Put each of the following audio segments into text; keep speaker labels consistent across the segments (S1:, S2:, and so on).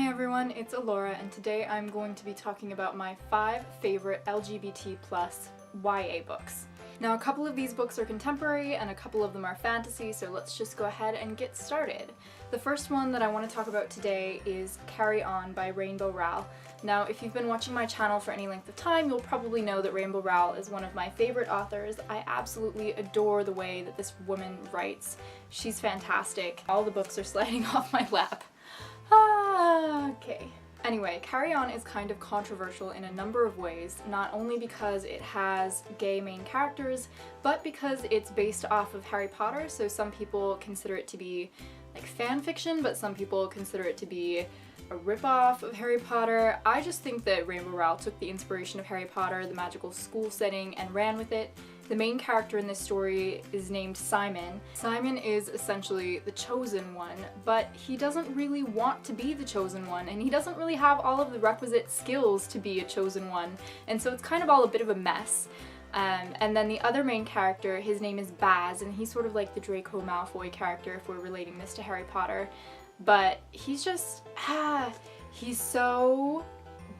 S1: everyone, it's Alora, and today I'm going to be talking about my 5 favorite LGBT+ YA books. Now, a couple of these books are contemporary and a couple of them are fantasy, so let's just go ahead and get started. The first one that I want to talk about today is Carry On by Rainbow Rowell. Now, if you've been watching my channel for any length of time, you'll probably know that Rainbow Rowell is one of my favorite authors. I absolutely adore the way that this woman writes. She's fantastic. All the books are sliding off my lap. Okay. Anyway, Carry On is kind of controversial in a number of ways, not only because it has gay main characters, but because it's based off of Harry Potter, so some people consider it to be like fan fiction, but some people consider it to be a ripoff of Harry Potter. I just think that Rainbow Rowell took the inspiration of Harry Potter, the magical school setting, and ran with it. The main character in this story is named Simon. Simon is essentially the chosen one, but he doesn't really want to be the chosen one, and he doesn't really have all of the requisite skills to be a chosen one, and so it's kind of all a bit of a mess. And then the other main character, his name is Baz, and he's sort of like the Draco Malfoy character if we're relating this to Harry Potter, but he's just, he's so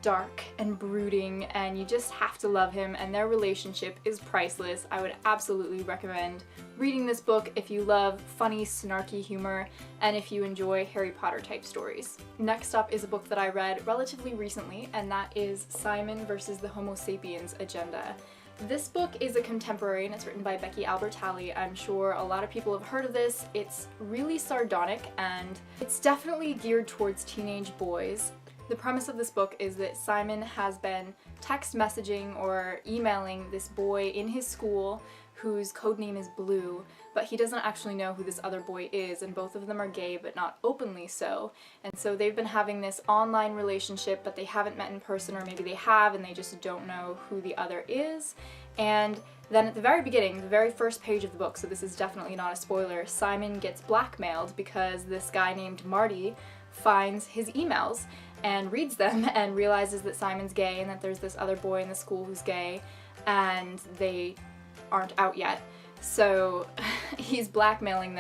S1: dark and brooding, and you just have to love him, and their relationship is priceless. I would absolutely recommend reading this book if you love funny, snarky humor and if you enjoy Harry Potter type stories. Next up is a book that I read relatively recently, and that is Simon versus the Homo Sapiens Agenda. This book is a contemporary and it's written by Becky Albertalli. I'm sure a lot of people have heard of this. It's really sardonic and it's definitely geared towards teenage boys. The premise of this book is that Simon has been text messaging or emailing this boy in his school whose codename is Blue, but he doesn't actually know who this other boy is, and both of them are gay but not openly so. And so they've been having this online relationship, but they haven't met in person, or maybe they have and they just don't know who the other is. And then at the very beginning, the very first page of the book, so this is definitely not a spoiler, Simon gets blackmailed because this guy named Marty finds his emails and reads them and realizes that Simon's gay and that there's this other boy in the school who's gay and they aren't out yet. So he's blackmailing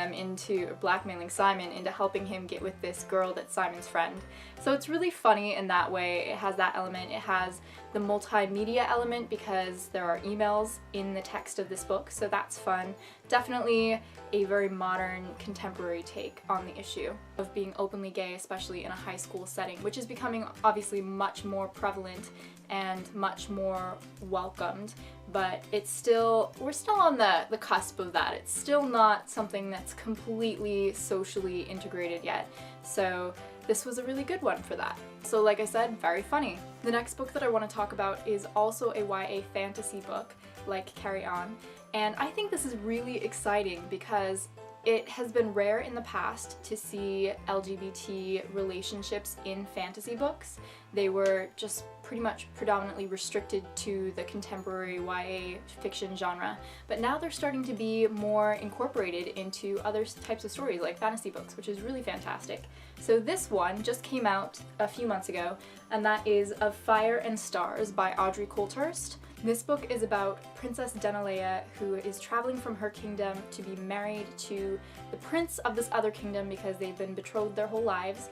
S1: Simon into helping him get with this girl that's Simon's friend. So it's really funny in that way. It has that element. It has the multimedia element because there are emails in the text of this book, so that's fun. Definitely a very modern, contemporary take on the issue of being openly gay, especially in a high school setting, which is becoming obviously much more prevalent and much more welcomed, but we're still on the cusp of that. It's still not something that's completely socially integrated yet, so this was a really good one for that. So like I said, very funny. The next book that I want to talk about is also a YA fantasy book, like Carry On, and I think this is really exciting because it has been rare in the past to see LGBT relationships in fantasy books. They were just pretty much predominantly restricted to the contemporary YA fiction genre, but now they're starting to be more incorporated into other types of stories like fantasy books, which is really fantastic. So this one just came out a few months ago, and that is Of Fire and Stars by Audrey Coulthurst. This book is about Princess Denalea, who is traveling from her kingdom to be married to the prince of this other kingdom because they've been betrothed their whole lives.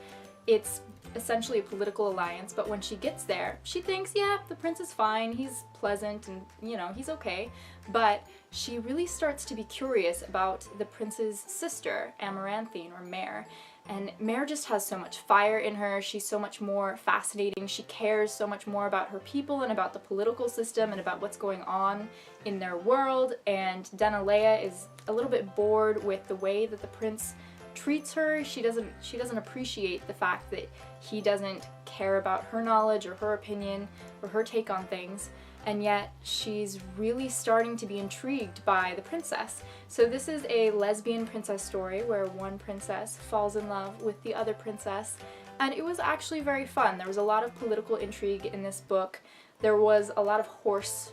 S1: It's essentially a political alliance, but when she gets there, she thinks, yeah, the prince is fine, he's pleasant, and, you know, he's okay. But she really starts to be curious about the prince's sister, Amaranthine, or Mare. And Mare just has so much fire in her, she's so much more fascinating, she cares so much more about her people and about the political system and about what's going on in their world, and Denalea is a little bit bored with the way that the prince treats her. She doesn't appreciate the fact that he doesn't care about her knowledge or her opinion or her take on things, and yet she's really starting to be intrigued by the princess. So this is a lesbian princess story where one princess falls in love with the other princess, and it was actually very fun. There was a lot of political intrigue in this book. There was a lot of horse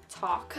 S1: talk.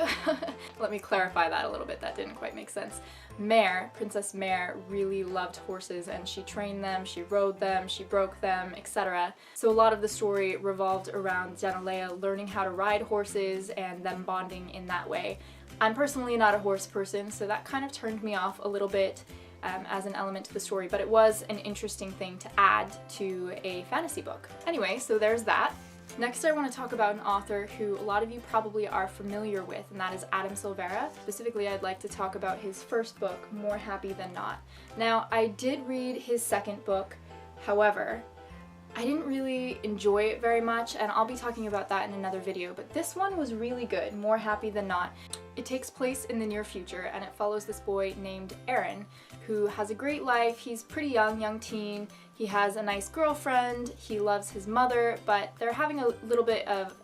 S1: Let me clarify that a little bit, that didn't quite make sense. Mare, Princess Mare, really loved horses and she trained them, she rode them, she broke them, etc. So a lot of the story revolved around Denalea learning how to ride horses and them bonding in that way. I'm personally not a horse person, so that kind of turned me off a little bit. as an element to the story, but it was an interesting thing to add to a fantasy book. Anyway, so there's that. Next, I want to talk about an author who a lot of you probably are familiar with, and that is Adam Silvera. Specifically, I'd like to talk about his first book, More Happy Than Not. Now, I did read his second book, however, I didn't really enjoy it very much, and I'll be talking about that in another video, but this one was really good, More Happy Than Not. It takes place in the near future, and it follows this boy named Aaron, who has a great life. He's pretty young teen. He has a nice girlfriend. He loves his mother, but they're having a little bit of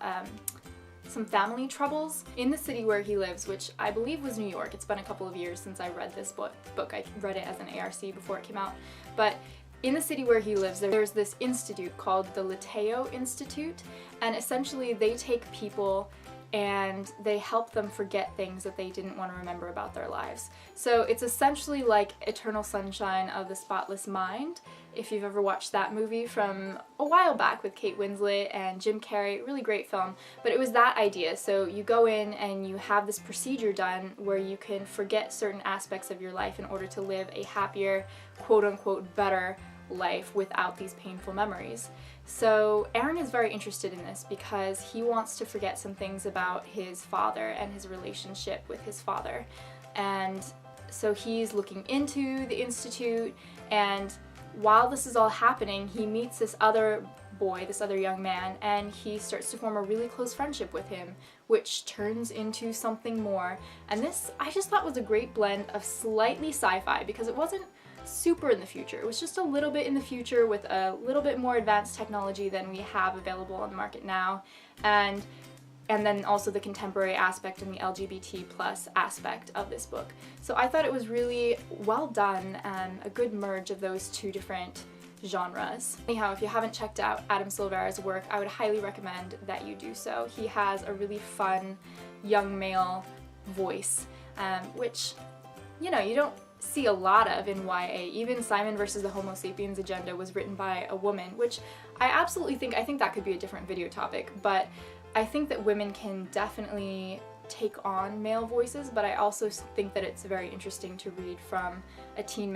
S1: some family troubles in the city where he lives, which I believe was New York. It's been a couple of years since I read this book. I read it as an ARC before it came out, but in the city where he lives, there's this institute called the Lateo Institute, and essentially they take people and they help them forget things that they didn't want to remember about their lives. So it's essentially like Eternal Sunshine of the Spotless Mind, if you've ever watched that movie from a while back with Kate Winslet and Jim Carrey. Really great film, but it was that idea. So you go in and you have this procedure done where you can forget certain aspects of your life in order to live a happier, quote-unquote better life without these painful memories. So Aaron is very interested in this because he wants to forget some things about his father and his relationship with his father. And so he's looking into the institute, and while this is all happening, he meets this other boy, this other young man, and he starts to form a really close friendship with him, which turns into something more. And this, I just thought, was a great blend of slightly sci-fi, because it wasn't super in the future. It was just a little bit in the future with a little bit more advanced technology than we have available on the market now, and then also the contemporary aspect and the LGBT plus aspect of this book. So I thought it was really well done and a good merge of those two different genres. Anyhow, if you haven't checked out Adam Silvera's work, I would highly recommend that you do so. He has a really fun young male voice, which, you know, you don't see a lot of in YA. Even Simon versus the Homo Sapiens Agenda was written by a woman, which I absolutely think, I think that could be a different video topic, but I think that women can definitely take on male voices, but I also think that it's very interesting to read from a teen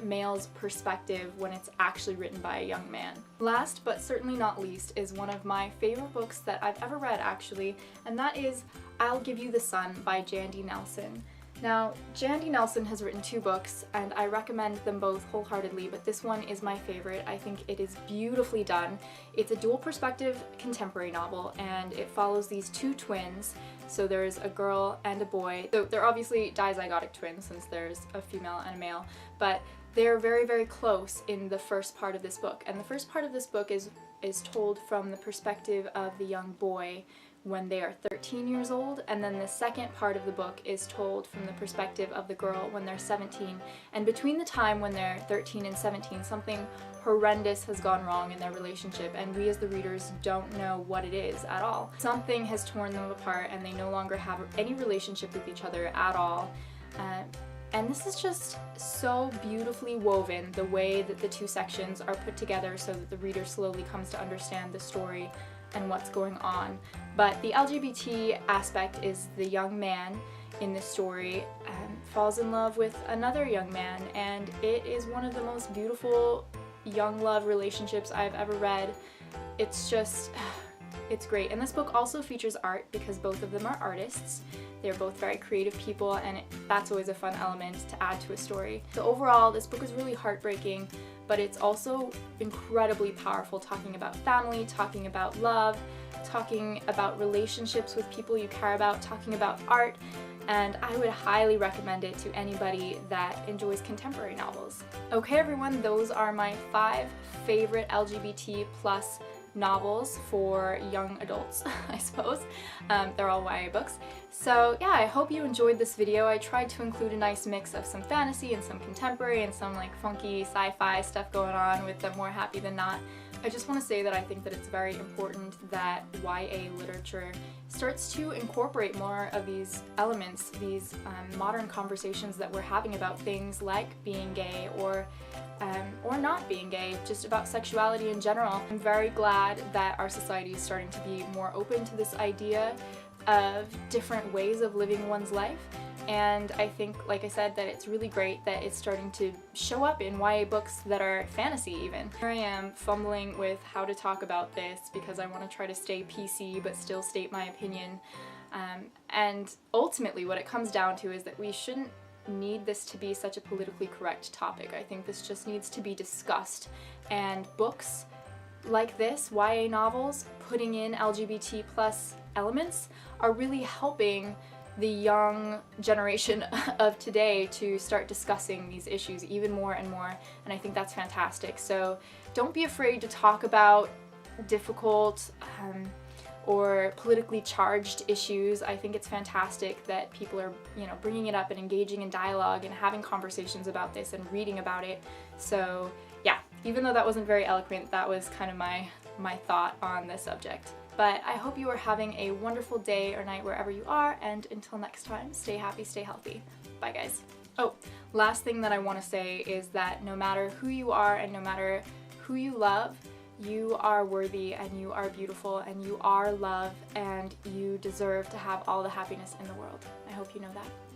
S1: male's perspective when it's actually written by a young man. Last but certainly not least is one of my favorite books that I've ever read, actually, and that is I'll Give You the Sun by Jandy Nelson. Now, Jandy Nelson has written 2 books, and I recommend them both wholeheartedly, but this one is my favorite. I think it is beautifully done. It's a dual perspective contemporary novel, and it follows these 2 twins. So there's a girl and a boy. So they're obviously dizygotic twins, since there's a female and a male, but they're very, very close in the first part of this book. And the first part of this book is told from the perspective of the young boy when they are 13 years old, and then the second part of the book is told from the perspective of the girl when they're 17. And between the time when they're 13 and 17, something horrendous has gone wrong in their relationship, and we as the readers don't know what it is at all. Something has torn them apart, and they no longer have any relationship with each other at all. And this is just so beautifully woven, the way that the 2 sections are put together so that the reader slowly comes to understand the story and what's going on. But the LGBT aspect is the young man in this story falls in love with another young man, and it is one of the most beautiful young love relationships I've ever read. It's just, it's great. And this book also features art because both of them are artists. They're both very creative people, and that's always a fun element to add to a story. So overall, this book is really heartbreaking, but it's also incredibly powerful, talking about family, talking about love, talking about relationships with people you care about, talking about art, and I would highly recommend it to anybody that enjoys contemporary novels. Okay everyone, those are my 5 favorite LGBT plus novels for young adults, I suppose. They're all YA books. So yeah, I hope you enjoyed this video. I tried to include a nice mix of some fantasy and some contemporary and some like funky sci-fi stuff going on with the More Happy Than Not. I just want to say that I think that it's very important that YA literature starts to incorporate more of these elements, these modern conversations that we're having about things like being gay or not being gay, just about sexuality in general. I'm very glad that our society is starting to be more open to this idea of different ways of living one's life, And I think, like I said, that it's really great that it's starting to show up in YA books that are fantasy even. Here I am fumbling with how to talk about this because I want to try to stay PC but still state my opinion. And ultimately what it comes down to is that we shouldn't need this to be such a politically correct topic. I think this just needs to be discussed, and books like this, YA novels, putting in LGBT plus elements, are really helping the young generation of today to start discussing these issues even more and more, and I think that's fantastic. So don't be afraid to talk about difficult or politically charged issues. I think it's fantastic that people are, bringing it up and engaging in dialogue and having conversations about this and reading about it. So yeah, even though that wasn't very eloquent, that was kind of my thought on this subject. But I hope you are having a wonderful day or night wherever you are, and until next time, stay happy, stay healthy. Bye guys. Oh, last thing that I want to say is that no matter who you are and no matter who you love, you are worthy and you are beautiful and you are love and you deserve to have all the happiness in the world. I hope you know that.